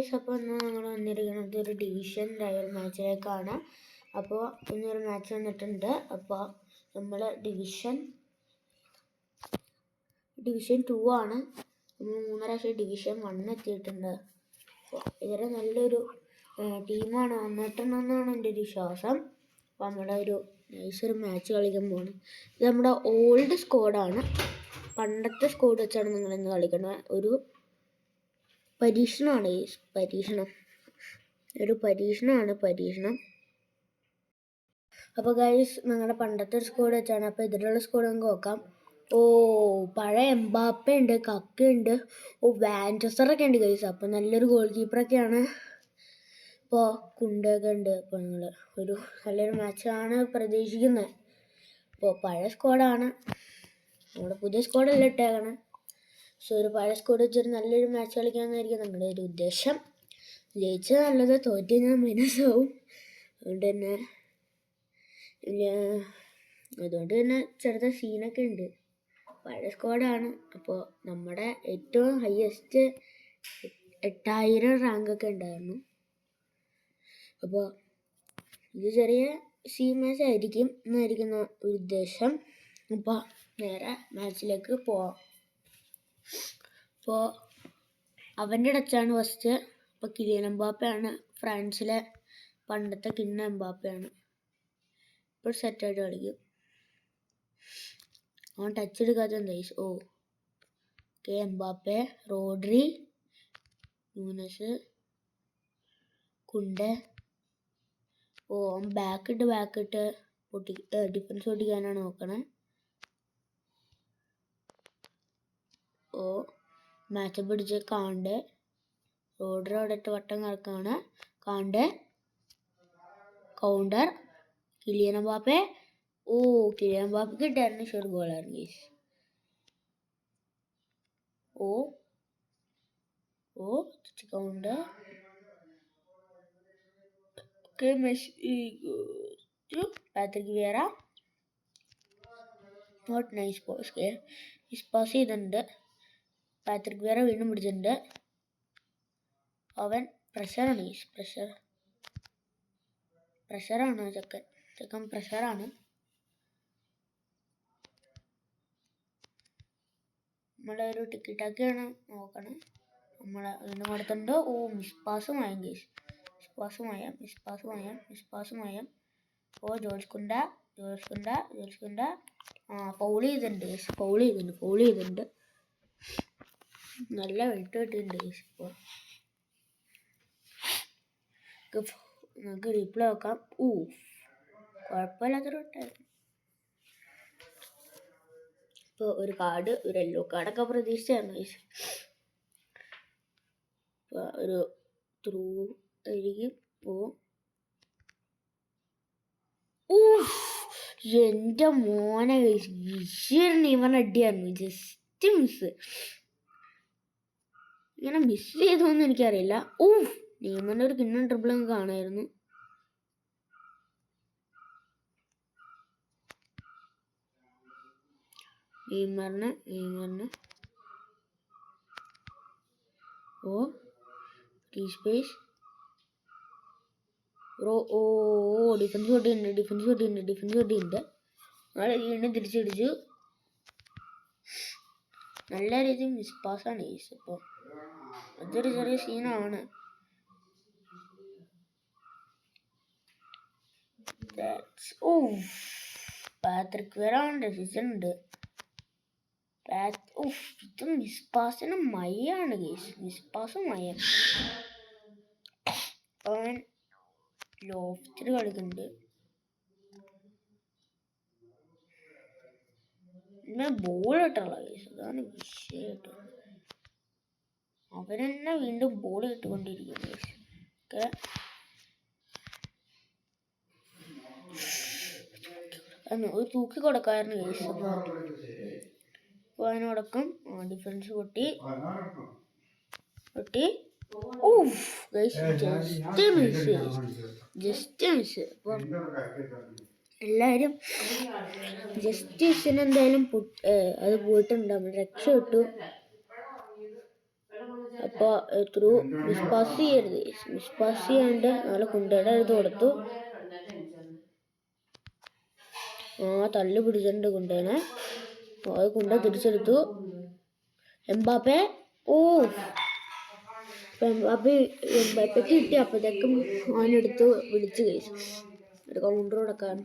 Guys, അപ്പോൾ ഇന്ന് നമ്മൾ വന്നിരിക്കുന്നത് ഒരു ഡിവിഷൻ റയൽ മാച്ചിലേക്കാണ്. അപ്പോൾ ഇന്നൊരു മാച്ച് വന്നിട്ടുണ്ട്. അപ്പോൾ നമ്മൾ ഡിവിഷൻ 2 ആണ്. 3 പ്രാവശ്യം ഡിവിഷൻ 1 എത്തിയിട്ടുണ്ട്. അപ്പോൾ ഇവരെ നല്ലൊരു ടീമാണ് വന്നിട്ടുണ്ടെന്നാണ് എൻ്റെ ഒരു വിശ്വാസം. അപ്പോൾ നമ്മുടെ ഒരു നൈസൊരു മാച്ച് കളിക്കാൻ പോകണം. ഇത് നമ്മുടെ ഓൾഡ് സ്ക്വാഡാണ്. പണ്ടത്തെ സ്ക്വാഡ് വെച്ചാണ് നിങ്ങളിന്ന് കളിക്കുന്നത്. ഒരു പരീക്ഷണമാണ് ഈ പരീക്ഷണം. അപ്പോൾ ഗൈസ്, നിങ്ങളുടെ പണ്ടത്തെ ഒരു സ്ക്വാഡ് വെച്ചാണ്. അപ്പോൾ ഇതിലുള്ള സ്ക്വാഡ് നമുക്ക് നോക്കാം. പഴയ എംബാപ്പെ ഉണ്ട്, കക്കയുണ്ട്, വാൻഡസറൊക്കെ ഉണ്ട് ഗൈസ്. അപ്പോൾ നല്ലൊരു ഗോൾ കീപ്പറൊക്കെയാണ്. ഇപ്പോൾ കുണ്ടൊക്കെ ഉണ്ട്. അപ്പോൾ നിങ്ങൾ ഒരു നല്ലൊരു മാച്ചാണ് പ്രതീക്ഷിക്കുന്നത്. അപ്പോൾ പഴയ സ്ക്വാഡാണ്, നമ്മുടെ പുതിയ സ്ക്വാഡല്ല ഇട്ടേക്കണം. സോ ഒരു പഴയ സ്ക്വാഡ് വെച്ചൊരു നല്ലൊരു മാച്ച് കളിക്കാമെന്നായിരിക്കും നമ്മുടെ ഒരു ഉദ്ദേശം. ജയിച്ചാൽ നല്ലത്, തോറ്റ് ഞാൻ മൈനസാവും. അതുകൊണ്ട് തന്നെ ചെറുത സീനൊക്കെ ഉണ്ട്. പഴയ സ്ക്വാഡാണ്. അപ്പോൾ നമ്മുടെ ഏറ്റവും ഹയസ്റ്റ് 8000 റാങ്കൊക്കെ ഉണ്ടായിരുന്നു. അപ്പോൾ ഇത് ചെറിയ മാച്ച് ആയിരിക്കും എന്നായിരിക്കുന്ന ഒരു ഉദ്ദേശം. അപ്പോൾ നേരെ മാച്ചിലേക്ക് പോവാം. അപ്പോൾ അവൻ്റെ ടച്ചാണ് ഫസ്റ്റ്. അപ്പോൾ കിലിയൻ എംബാപ്പയാണ്, ഫ്രാൻസിലെ പണ്ടത്തെ കിണ്ണ എംബാപ്പയാണ്. ഇപ്പോൾ സെറ്റായിട്ട് കളിക്കും. അവൻ ടച്ച് എടുക്കാത്ത എന്താ? Okay, Mbappe, Rodri, Yunus, Kounde. അവൻ ബാക്കിട്ട് ഡിഫൻസ് പൊട്ടിക്കാനാണ് നോക്കണേ. മാച്ച് പിടിച്ച് കാണ്ടെ, റോഡ്രി അവിടെ ഇട്ട് വട്ടം കറക്കാണ്. Kante counter, Kylian Mbappe. Kylian എംബാപ്പയ്ക്ക് ഇട്ടായിരുന്നു ഷോർ ഗോളായിരുന്നു guys. Counter. Okay, Messi, Patrick Vieira. Not nice pass. Pass ചെയ്തിട്ടുണ്ട്. പാത്രിക് വിയറ വീണ്ടും പിടിച്ചിട്ടുണ്ട്. അവൻ പ്രഷറാണ് ഗൈസ്, പ്രഷറാണ് ചെക്കൻ പ്രഷറാണ്. നമ്മളെ ഒരു ടിക്കറ്റാക്കിയാണ് നോക്കണം. നമ്മളെ വീണ്ടും കൊടുത്തിട്ടുണ്ട്. മിസ്പാസ് മായം ഗൈസ്, മിസ്പാസ് മായം. ജോർജ് കുണ്ട. ഫൗൾ ചെയ്തിട്ടുണ്ട്. നല്ല വെട്ട് കിട്ടിയിട്ടുണ്ട് ഗൈസ്. ഇപ്പോൾ നമുക്ക് റീപ്ലേ നോക്കാം. കുഴപ്പമില്ലാത്തൊരു വെട്ടായിരുന്നു. ഇപ്പോൾ ഒരു യെല്ലോ കാർഡൊക്കെ പ്രതീക്ഷിച്ചായിരുന്നു ഗൈസ്. ഇപ്പോൾ ഒരു ത്രൂ ആയിരിക്കും. എൻ്റെ മോനെ ഗൈസ്, ഇവൻ അടിയായിരുന്നു. Just miss. ഇങ്ങനെ മിസ് ചെയ്തോന്നും എനിക്കറിയില്ല. നെയ്മറിൻ്റെ ഒരു കിണ്ണം ട്രിപ്പിൾ കാണായിരുന്നു. നെയ്മറിന് സ്പേസ്. ഡിഫൻസ് പൊട്ടിയുണ്ട്. നാളെ വീണ്ടും തിരിച്ചടിച്ചു. നല്ല രീതിയിൽ മിസ്പാസാണ് ഗൈസ്. അപ്പോൾ അതൊരു ചെറിയ സീനാണ്. പാത്രിക് വിയറ ഡെസിഷൻ ഉണ്ട്. ഇത് മിസ്പാസിന് മയാണ് ഗൈസ്, മയം. അവൻ ലോഫ്റ്റിൽ കളിക്കുന്നുണ്ട്. പിന്നെ ബോൾ കിട്ടുള്ള ഗൈസ്, അതാണ് വിഷയം. അവരെന്നെ വീണ്ടും ബോൾ കിട്ടുകൊണ്ടിരിക്കുന്നു ഗൈസ്. ഒരു തൂക്കി കൊടുക്കായിരുന്നു ഗൈസ്. അപ്പോൾ അതിനോടൊപ്പം ഡിഫൻസ് പൊട്ടി. Just miss. അപ്പോൾ എല്ലാവരും ജസ്റ്റിസിന് എന്തായാലും അത് പോയിട്ടുണ്ട്. നമ്മൾ രക്ഷപ്പെട്ടു. അപ്പോൾ ത്രൂ മിസ്പാസ് ചെയ്യരുത്. മിസ്പാസ് ചെയ്യാണ്ട് നമ്മൾ കുണ്ടയുടെ അടുത്ത് കൊടുത്തു. തള്ളി പിടിച്ചിട്ടുണ്ട് കുണ്ടേനെ. അത് കുണ്ട തിരിച്ചെടുത്തു. എംബാപ്പെ എംബാപ്പയ്ക്ക് കിട്ടി. അപ്പോഴത്തേക്കും അവനെടുത്ത് വിളിച്ചു കഴിച്ചു ഒരു കൗണ്ടർ കൊടുക്കാൻ.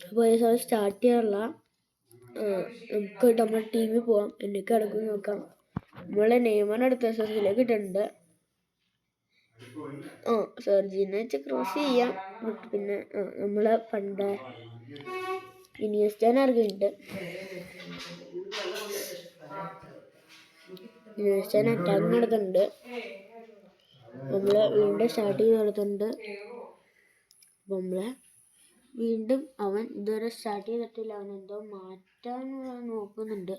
അപ്പോൾ സ്റ്റാർട്ട് ചെയ്യാനുള്ള നമുക്ക് നമ്മുടെ ടീമിൽ പോവാം. എന്നൊക്കെ അടുക്കും നോക്കാം. നമ്മളെ നെയ്മറിനെ അടുത്ത സെഷനിലേക്ക് ഇട്ടിട്ടുണ്ട്. സെർജിനെ വെച്ച് ക്രോസ് ചെയ്യാം. പിന്നെ നമ്മളെ പണ്ട് ഇനിയസ്റ്റേനെ ഇറങ്ങിയിട്ടുണ്ട്. ഇനിയസ്റ്റേനെ അറ്റാക്ക് നടത്തുന്നുണ്ട്. നമ്മള് വീണ്ടും സ്റ്റാർട്ടിങ് നടത്തുന്നുണ്ട്. അപ്പം നമ്മളെ വീണ്ടും അവൻ ഇതുവരെ സ്റ്റാർട്ട് ചെയ്തിട്ടില്ല. അവൻ എന്തോ മാറ്റാൻ നോക്കുന്നുണ്ട്.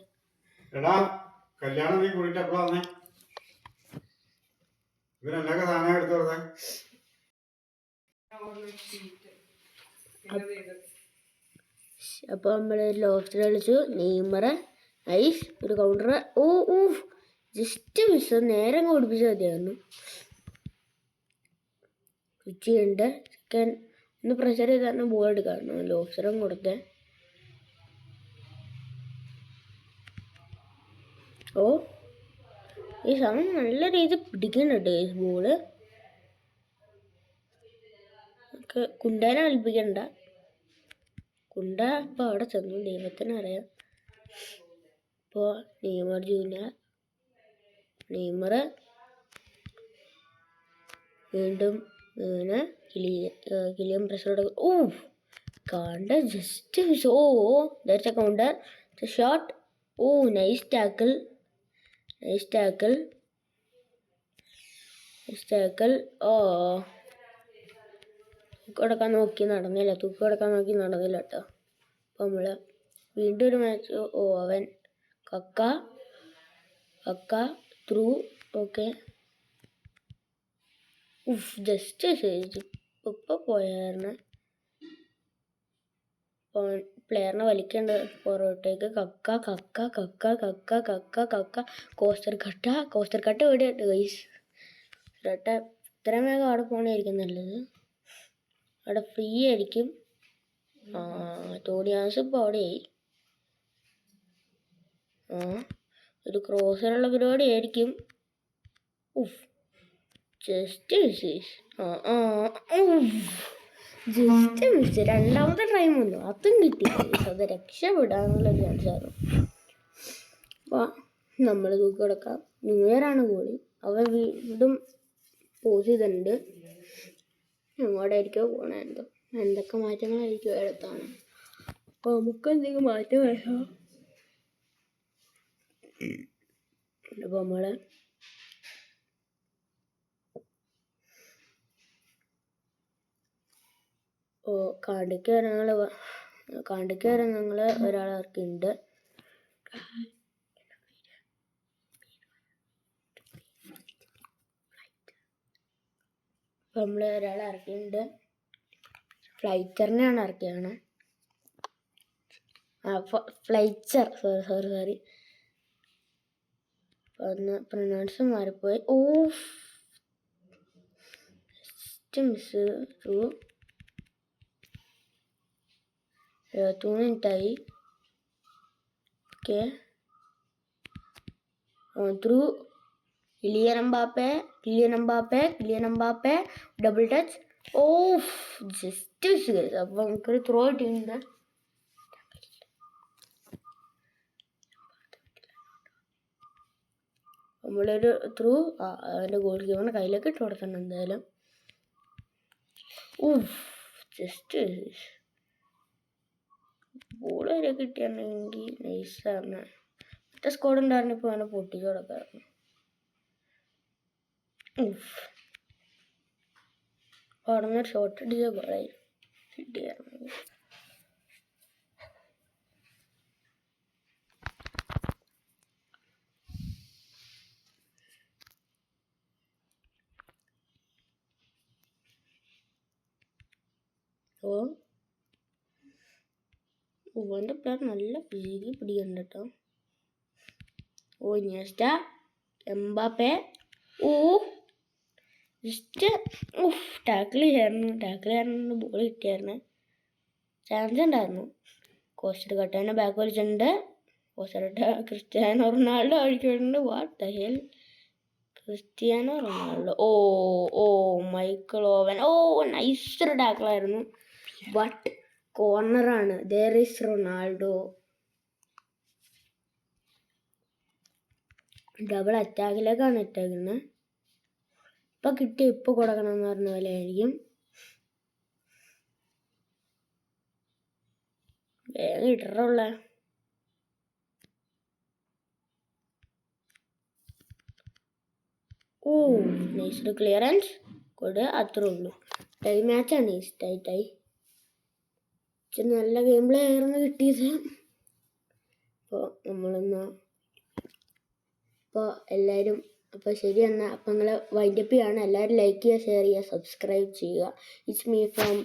അപ്പൊ നമ്മള് ലോഫ്റ്റ് കളിച്ചു. നെയ്മറ് നൈസ് ഒരു കൗണ്ടർ. Just miss. നേരെ ഓടിപ്പിച്ച് മതിയായിരുന്നു. ഉച്ചയുണ്ട്. സെക്കൻഡ് ഒന്ന് പ്രഷർ ചെയ്താണ് ബോൾ എടുക്കാറുണ്ട്. ലോഫ്റ്ററും കൊടുത്തേ. ഈ സമയം നല്ല രീതിയിൽ പിടിക്കുന്നുണ്ട് ബോള്. കുണ്ടേനെ കളിപ്പിക്കണ്ട. കുണ്ട ഇപ്പൊ അവിടെ ചെന്നു. ദൈവത്തിന് അറിയാം. ഇപ്പോൾ നെയ്മർ ജൂനിയർ. നെയ്മർ വീണ്ടും ഇങ്ങനെ Kylian pressure Kante just miss. That's a counter. Shot. Nice tackle. Nice tackle. തൂക്കിടക്കാൻ നോക്കി നടന്നില്ല. കേട്ടോ. അപ്പോൾ നമ്മൾ വീണ്ടും ഒരു മാച്ച്. അവൻ കക്ക ത്രൂ. ഓക്കെ. ജസ്റ്റ് ഇപ്പൊ പോയായിരുന്നു. പ്ലെയറിനെ വലിക്കേണ്ട പുറകോട്ടേക്ക്. കക്ക കോസ്റ്റർ കട്ട എവിടെയുണ്ട് ഗൈസ്? ഇത്രയും വേഗം അവിടെ പോകണമായിരിക്കും നല്ലത്. അവിടെ ഫ്രീ ആയിരിക്കും. ടോണിയാസ് ഇപ്പോൾ അവിടെയായി. ഒരു ക്രോസിനുള്ള പരിപാടി ആയിരിക്കും. Just miss. രണ്ടാമത്തെ ടൈം വന്നു. അതും കിട്ടി. അത് രക്ഷപ്പെടാനുള്ള ചാൻസായിരുന്നു. അപ്പോൾ നമ്മൾ തൂക്കി കൊടുക്കാം. ന്യൂ ഇയർ ആണ് ഗോളി. അവൻ വീണ്ടും പോസ് ചെയ്തിട്ടുണ്ട്. അങ്ങോട്ടായിരിക്കും പോകണേ. എന്തൊക്കെ മാറ്റങ്ങളായിരിക്കും എടുത്താണ്. അപ്പോൾ നമുക്ക് എന്തെങ്കിലും മാറ്റം വരാം. അപ്പോൾ നമ്മൾ കാണ്ടിക്ക് വരെ ഞങ്ങൾ ഒരാളെ ഇറക്കിയിട്ടുണ്ട്. അപ്പം നമ്മൾ ഒരാളെ ഇറക്കിയിട്ടുണ്ട്. ഫ്ലൈറ്ററിനെയാണ് ഇറക്കിയാണ്. ഫ്ലൈച്ചർ. സോറി ഒന്ന് പ്രൊനൗൺസ് മാറിപ്പോയി. മിസ്. 73 മിനിറ്റായി. Okay. Through Kylian Mbappe double touch. Just miss. അപ്പോൾ നമുക്കൊരു ത്രോ കിട്ടിയിട്ടുണ്ട്. നമ്മളൊരു ത്രൂ അവൻ്റെ ഗോൾ കീപ്പറിൻ്റെ കയ്യിലേക്ക് ഇട്ട് കൊടുക്കണം എന്തായാലും. ജസ്റ്റ് ബോൾ വരെ കിട്ടിയാണെങ്കിൽ നൈസാണ്. മറ്റേ സ്കോഡ് ഉണ്ടായിരുന്നു. ഇപ്പോൾ അവനെ പൊട്ടിച്ച് കൊടുക്കാറുണ്ട്. അവിടെ നിന്ന് ഷോട്ട് അടിച്ച ഗോളായി കിട്ടിയായിരുന്നു. ഓൻ്റെ പ്ലെയർ നല്ല പിടിയുണ്ട് കേട്ടോ. Oh Iniesta, Mbappe. Oh just tackle ചെയ്യാറുണ്ട് ബോൾ കിട്ടിയായിരുന്നു. ചാൻസ് ഉണ്ടായിരുന്നു. കോസ്റ്റർ കട്ടേനെ ബാക്ക് വലിച്ചിട്ടുണ്ട്. ക്രിസ്ത്യാനോ റൊണാൾഡോ അടിക്കുന്നുണ്ട്. What the hell, Cristiano Ronaldo. Oh Michael Owen. നൈസൊരു ടാക്കിളായിരുന്നു. ബട്ട് കോർണറാണ്. There is Ronaldo. ഡബിൾ അറ്റാക്കിലേക്കാണ് ഇട്ടേക്കുന്നത്. ഇപ്പം കിട്ടി ഇപ്പം കൊടുക്കണം എന്ന് പറഞ്ഞ പോലെ ആയിരിക്കും. വേഗം ഇടറുള്ള. നൈസ് ക്ലിയറൻസ് കൊടു. അത്രേ ഉള്ളൂ. ടൈ മാച്ചാണ്. ടൈ നല്ല ഗെയിം പ്ലേ ആയിരുന്നു കിട്ടിയത്. അപ്പോൾ എല്ലാവരും ശരി എന്നാൽ അപ്പം നിങ്ങൾ വൈൻഡപ്പ് ചെയ്യാണ്. എല്ലാവരും ലൈക്ക് ചെയ്യുക, ഷെയർ ചെയ്യുക, സബ്സ്ക്രൈബ് ചെയ്യുക. It's me from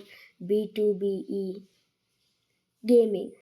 B2BE gaming.